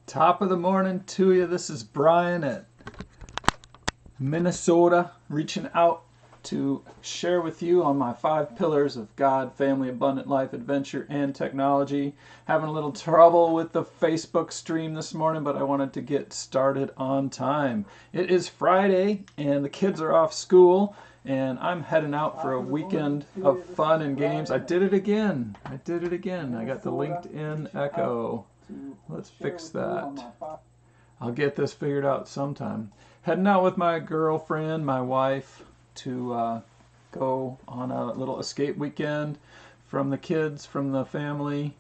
Top of the morning to you. This is Brian at Minnesota, reaching out to share with you on my 5 pillars of God, family, abundant life, adventure, and technology. Having a little trouble with the Facebook stream this morning, but I wanted to get started on time. It is Friday, and the kids are off school, and I'm heading out for a weekend of fun and games. I did it again. I got the LinkedIn echo. Let's fix that. I'll get this figured out sometime. Heading out with my girlfriend, my wife, to go on a little escape weekend from the kids, from the family,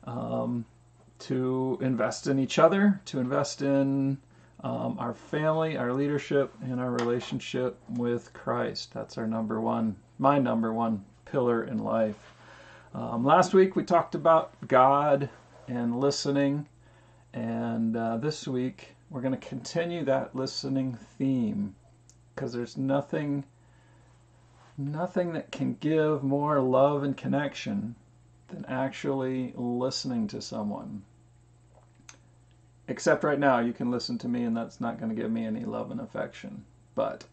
to invest in each other, to invest in our family, our leadership, and our relationship with Christ. That's our my number one pillar in life. Last week we talked about God and listening, and this week we're going to continue that listening theme, because there's nothing that can give more love and connection than actually listening to someone. Except right now, you can listen to me and that's not going to give me any love and affection. But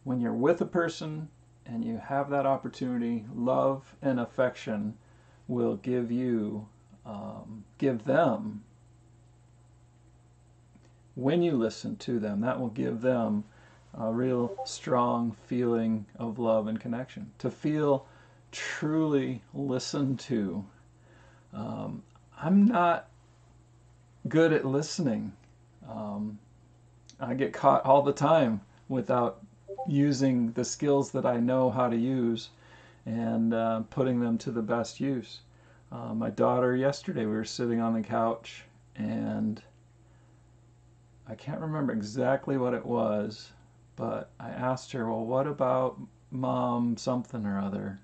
when you're with a person and you have that opportunity, love and affection will give them, when you listen to them, that will give them a real strong feeling of love and connection. To feel truly listened to. I'm not good at listening. I get caught all the time without using the skills that I know how to use and putting them to the best use. My daughter, yesterday, we were sitting on the couch, and I can't remember exactly what it was, but I asked her, well, what about Mom something or other?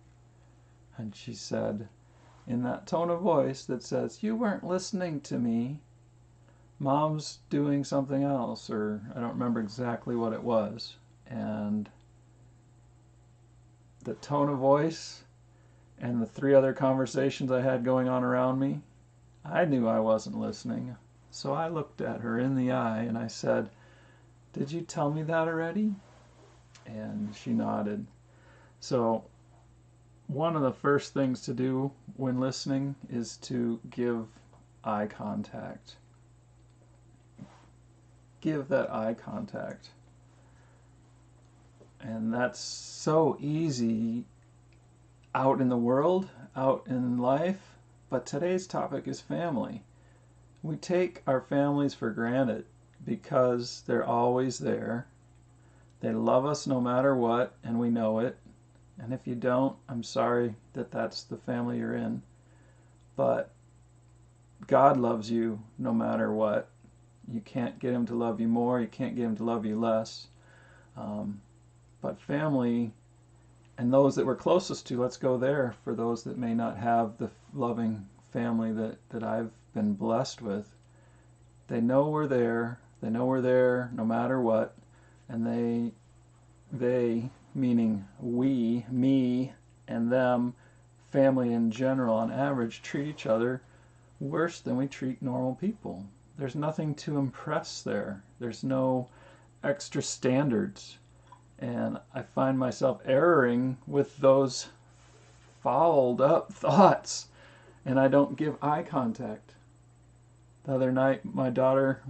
And she said, in that tone of voice that says, you weren't listening to me, Mom's doing something else, or I don't remember exactly what it was. And the tone of voice and the 3 other conversations I had going on around me, I knew I wasn't listening. So I looked at her in the eye and I said, did you tell me that already? And she nodded. So one of the first things to do when listening is to give eye contact. Give that eye contact. And that's so easy out in the world, out in life, but today's topic is family. We take our families for granted because they're always there. They love us no matter what, and we know it. And if you don't, I'm sorry that that's the family you're in. But God loves you no matter what. You can't get him to love you more. You can't get him to love you less. But family, and those that we're closest to, let's go there for those that may not have the loving family that I've been blessed with. They know we're there. They know we're there no matter what. And they, meaning we, me, and them, family in general, on average, treat each other worse than we treat normal people. There's nothing to impress there. There's no extra standards. And I find myself erring with those fouled up thoughts, and I don't give eye contact. The other night, my daughter,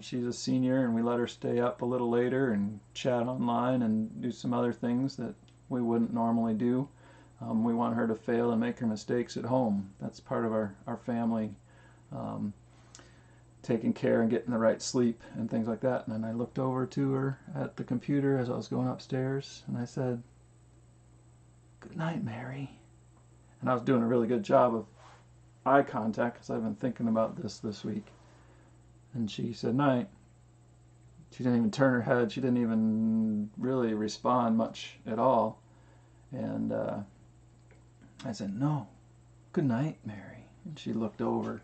she's a senior, and we let her stay up a little later and chat online and do some other things that we wouldn't normally do. We want her to fail and make her mistakes at home. That's part of our family, taking care and getting the right sleep and things like that. And then I looked over to her at the computer as I was going upstairs, and I said, good night, Mary. And I was doing a really good job of eye contact because I've been thinking about this week. And she said night. She didn't even turn her head. She didn't even really respond much at all. And I said, no, good night, Mary. And she looked over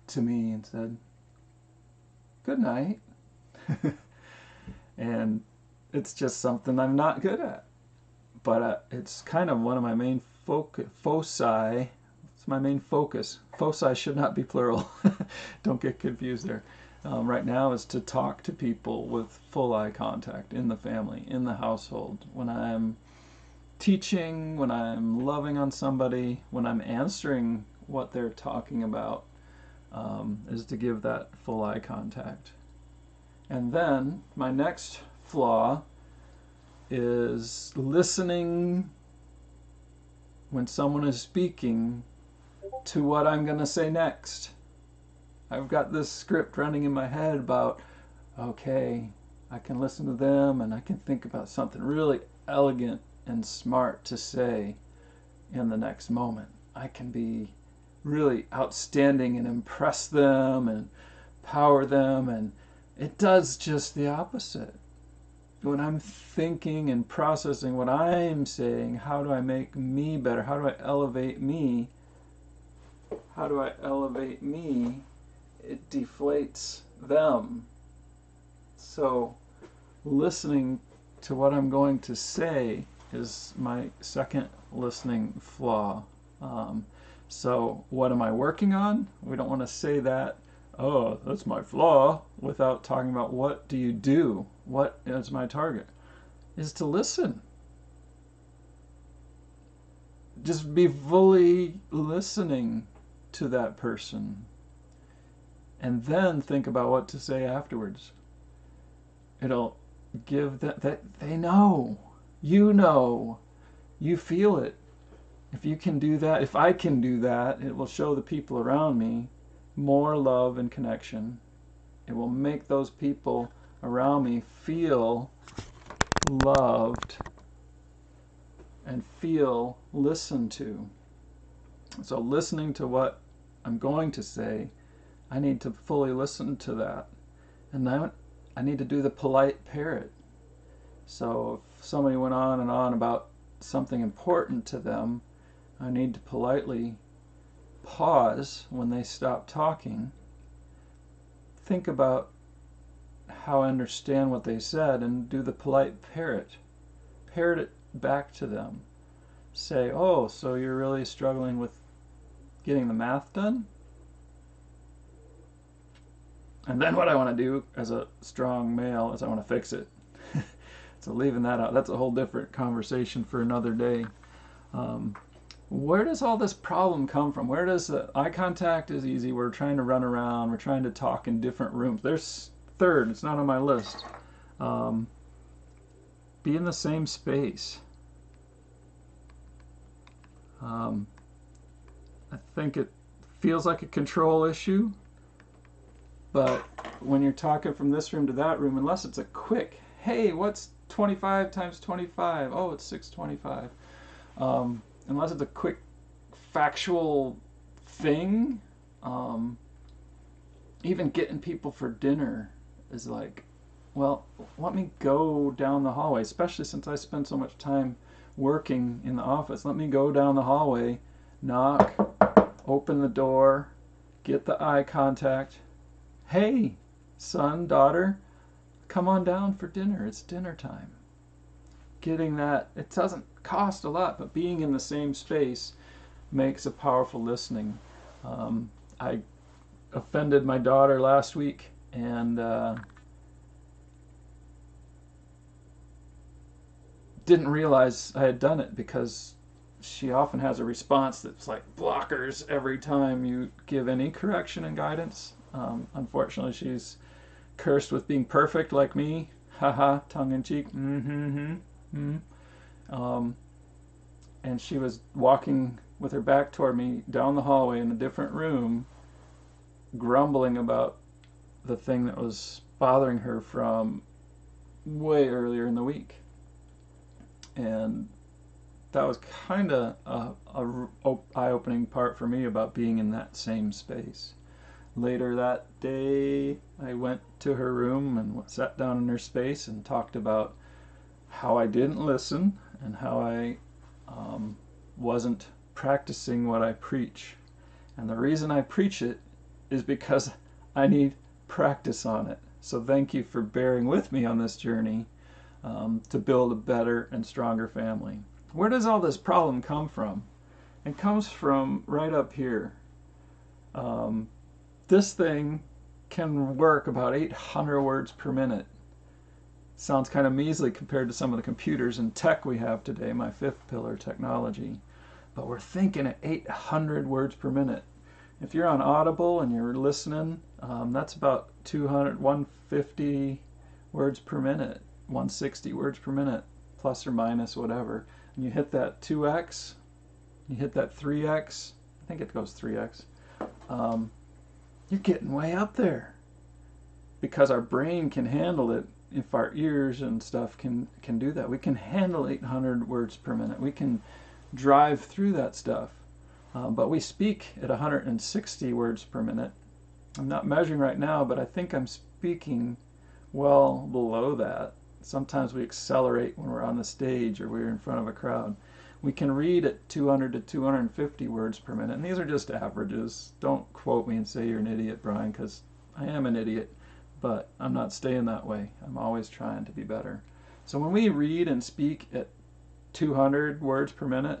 to me and said, good night. And it's just something I'm not good at. But it's kind of one of my main foci. It's my main focus. Foci should not be plural. Don't get confused there. right now is to talk to people with full eye contact in the family, in the household. When I'm teaching, when I'm loving on somebody, when I'm answering what they're talking about, is to give that full eye contact. And then my next flaw is listening when someone is speaking to what I'm going to say next. I've got this script running in my head about, okay, I can listen to them and I can think about something really elegant and smart to say in the next moment. I can be really outstanding and impress them and power them, and it does just the opposite. When I'm thinking and processing what I'm saying, how do I make me better? How do I elevate me? How do I elevate me? It deflates them. So listening to what I'm going to say is my second listening flaw. So what am I working on? We don't want to say that, oh, that's my flaw, without talking about what do you do? What is my target? Is to listen. Just be fully listening to that person. And then think about what to say afterwards. It'll give that they know. You feel it. If you can do that, if I can do that, it will show the people around me more love and connection. It will make those people around me feel loved and feel listened to. So listening to what I'm going to say, I need to fully listen to that. And then I need to do the polite parrot. So if somebody went on and on about something important to them, I need to politely pause when they stop talking, think about how I understand what they said, and do the polite parrot. Parrot it back to them. Say, oh, so you're really struggling with getting the math done? And then what I want to do as a strong male is I want to fix it. So leaving that out, that's a whole different conversation for another day. Where does all this problem come from? Where does the eye contact is easy? We're trying to run around. We're trying to talk in different rooms. There's third. It's not on my list. Be in the same space. I think it feels like a control issue, but when you're talking from this room to that room, unless it's a quick, hey, what's 25 times 25? Oh, it's 625. Unless it's a quick factual thing, even getting people for dinner is like, well, let me go down the hallway, especially since I spend so much time working in the office. Let me go down the hallway, knock, open the door, get the eye contact. Hey, son, daughter, come on down for dinner. It's dinner time. Getting that, it doesn't cost a lot, but being in the same space makes a powerful listening. I offended my daughter last week, and didn't realize I had done it, because she often has a response that's like blockers every time you give any correction and guidance. Unfortunately, she's cursed with being perfect like me. Haha, tongue-in-cheek. And she was walking with her back toward me down the hallway in a different room, grumbling about the thing that was bothering her from way earlier in the week. And that was kind of a eye-opening part for me about being in that same space. Later that day, I went to her room and sat down in her space and talked about how I didn't listen and how I wasn't practicing what I preach. And the reason I preach it is because I need practice on it. So thank you for bearing with me on this journey to build a better and stronger family. Where does all this problem come from? It comes from right up here. This thing can work about 800 words per minute. Sounds kind of measly compared to some of the computers and tech we have today, my fifth pillar, technology. But we're thinking at 800 words per minute. If you're on Audible and you're listening, that's about 200, 150 words per minute, 160 words per minute, plus or minus whatever. And you hit that 2x, you hit that 3x, I think it goes 3x, you're getting way up there. Because our brain can handle it if our ears and stuff can do that. We can handle 800 words per minute. We can drive through that stuff. But we speak at 160 words per minute. I'm not measuring right now, but I think I'm speaking well below that. Sometimes we accelerate when we're on the stage or we're in front of a crowd. We can read at 200 to 250 words per minute. And these are just averages. Don't quote me and say you're an idiot, Brian, because I am an idiot. But I'm not staying that way. I'm always trying to be better. So when we read and speak at 200 words per minute,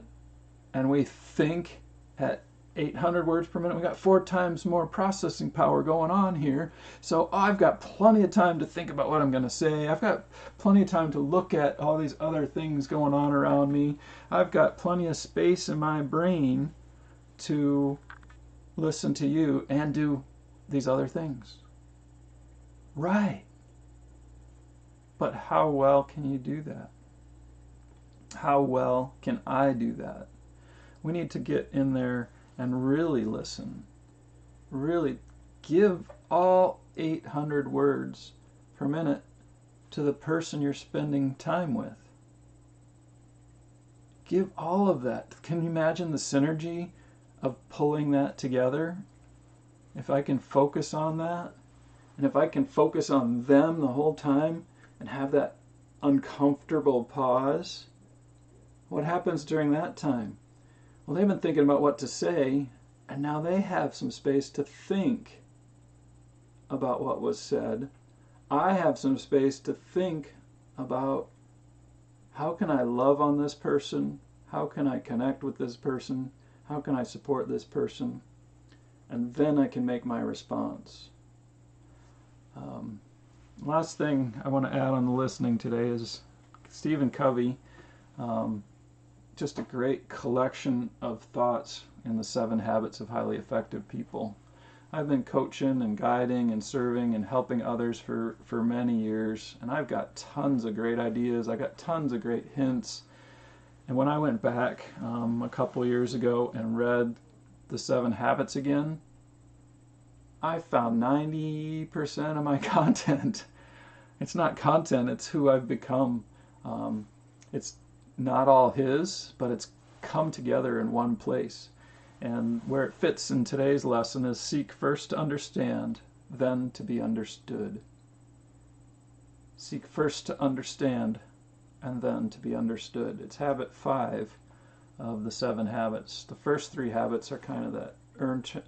and we think at 800 words per minute, we got 4 times more processing power going on here. So I've got plenty of time to think about what I'm going to say. I've got plenty of time to look at all these other things going on around me. I've got plenty of space in my brain to listen to you and do these other things. Right. But how well can you do that? How well can I do that? We need to get in there and really listen. Really give all 800 words per minute to the person you're spending time with. Give all of that. Can you imagine the synergy of pulling that together? If I can focus on that, and if I can focus on them the whole time and have that uncomfortable pause, what happens during that time? Well, they've been thinking about what to say, and now they have some space to think about what was said. I have some space to think about how can I love on this person? How can I connect with this person? How can I support this person? And then I can make my response. Last thing I want to add on the listening today is Stephen Covey. Just a great collection of thoughts in the 7 Habits of Highly Effective People. I've been coaching and guiding and serving and helping others for many years, and I've got tons of great ideas. I got tons of great hints. And when I went back a couple years ago and read the 7 Habits again, I found 90% of my content. It's not content, it's who I've become. It's not all his, but it's come together in one place. And where it fits in today's lesson is seek first to understand, then to be understood. Seek first to understand, and then to be understood. It's habit 5 of the 7 habits. The first 3 habits are kind of that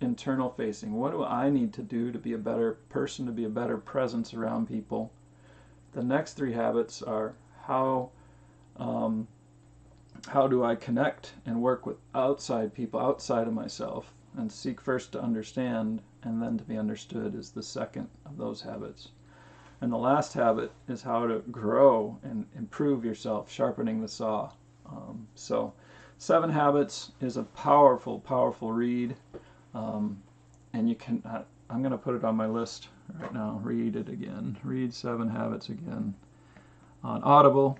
internal facing. What do I need to do to be a better person, to be a better presence around people? The next 3 habits are how do I connect and work with outside people, outside of myself, and seek first to understand and then to be understood is the second of those habits. And the last habit is how to grow and improve yourself, sharpening the saw. So 7 Habits is a powerful, powerful read. And you can, I'm going to put it on my list right now, read it again. Read 7 Habits again on Audible.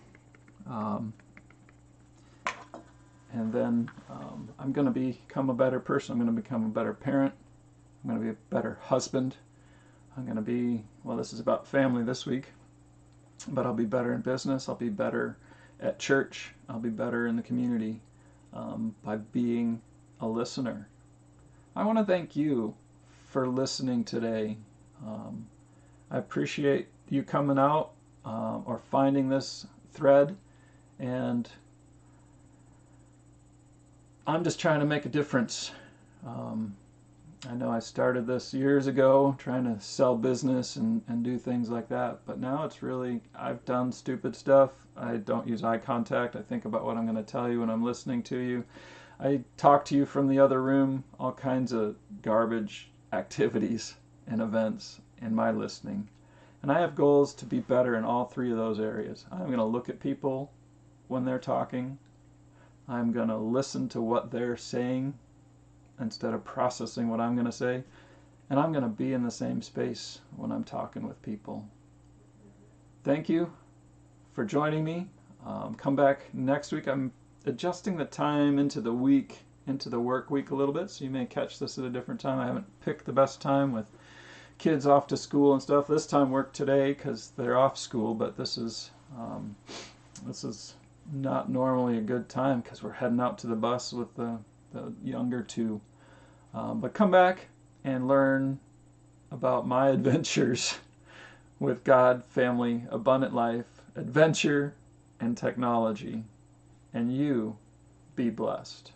And then I'm going to become a better person. I'm going to become a better parent. I'm going to be a better husband. I'm going to be, well, this is about family this week, but I'll be better in business. I'll be better at church. I'll be better in the community by being a listener. I want to thank you for listening today. I appreciate you coming out or finding this thread, and I'm just trying to make a difference. I know I started this years ago trying to sell business and do things like that, but now it's really, I've done stupid stuff. I don't use eye contact. I think about what I'm going to tell you when I'm listening to you. I talk to you from the other room, all kinds of garbage activities and events, and my listening. And I have goals to be better in all three of those areas. I'm going to look at people when they're talking. I'm going to listen to what they're saying instead of processing what I'm going to say. And I'm going to be in the same space when I'm talking with people. Thank you for joining me. Come back next week. I'm adjusting the time into the week, into the work week a little bit, so you may catch this at a different time. I haven't picked the best time with kids off to school and stuff. This time work today because they're off school, but this is not normally a good time because we're heading out to the bus with the younger two. But come back and learn about my adventures with God, family, abundant life, adventure, and technology. And you be blessed.